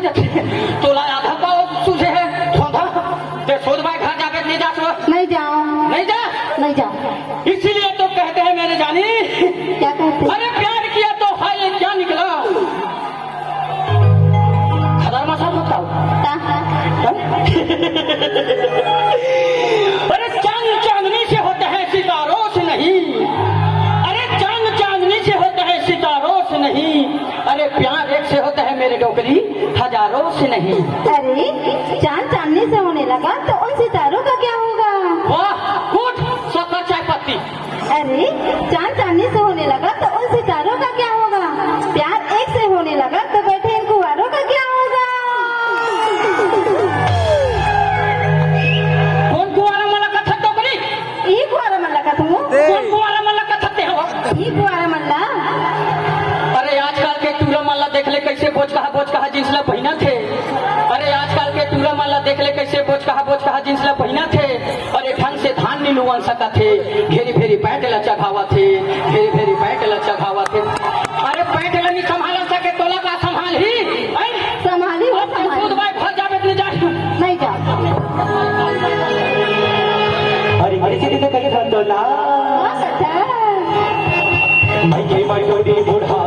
जाती तोला आधा पाव तुझे है थोड़ा ते सोच भाई घर जाके नहीं जा तो नहीं जाओ, नहीं जा नहीं जाओ। इसीलिए तो कहते हैं मेरे जानी, क्या कहते हैं? अरे प्यार किया तो हाय ये क्या निकला खदार मसा मत खाओ। अरे चांद चांदनी से होता है सितारों से नहीं, अरे चांद चांदनी से होता है सितारों से नहीं, अरे प्यार एक से होता है मेरे डोकरी हजारों से नहीं। अरे चांद चांदनी से होने लगा तो उन सितारों का क्या होगा? वाह गुड शक्कर चाय पत्ती। अरे चांद चांदनी से होने लगा तो उन सितारों का क्या होगा? प्यार एक से होने लगा तो बैठे इन कुंवारों का क्या होगा? कौन कुआरा मला कथा डोकरी? ई कुंवारा मल्ला का तुम? कौन कुआरा मला कथा ते हो? ई कुंवारा मल्ला? अरे आजकल के टूरा माला देख ले कैसे बोझ कहा जिंसला पहिना थे। अरे आजकल के टूरा माला देख ले कैसे बोझ कहा जिंसला पहिना थे। अरे ढंग से धान नहीं लुवन सका थे, घेरी फेरी पैंट ला चढ़ावा थे, घेरी फेरी पैंट ला चढ़ावा थे। अरे पैंट ला नहीं संभाल सके तोला का संभाल ही संभाली हो संभाली। खुद भाई भर जावे नहीं जा नहीं जाओ। अरे अरे तो कहीं धंधो ना बहुत अच्छा। मैं के बड़ी बूढ़ा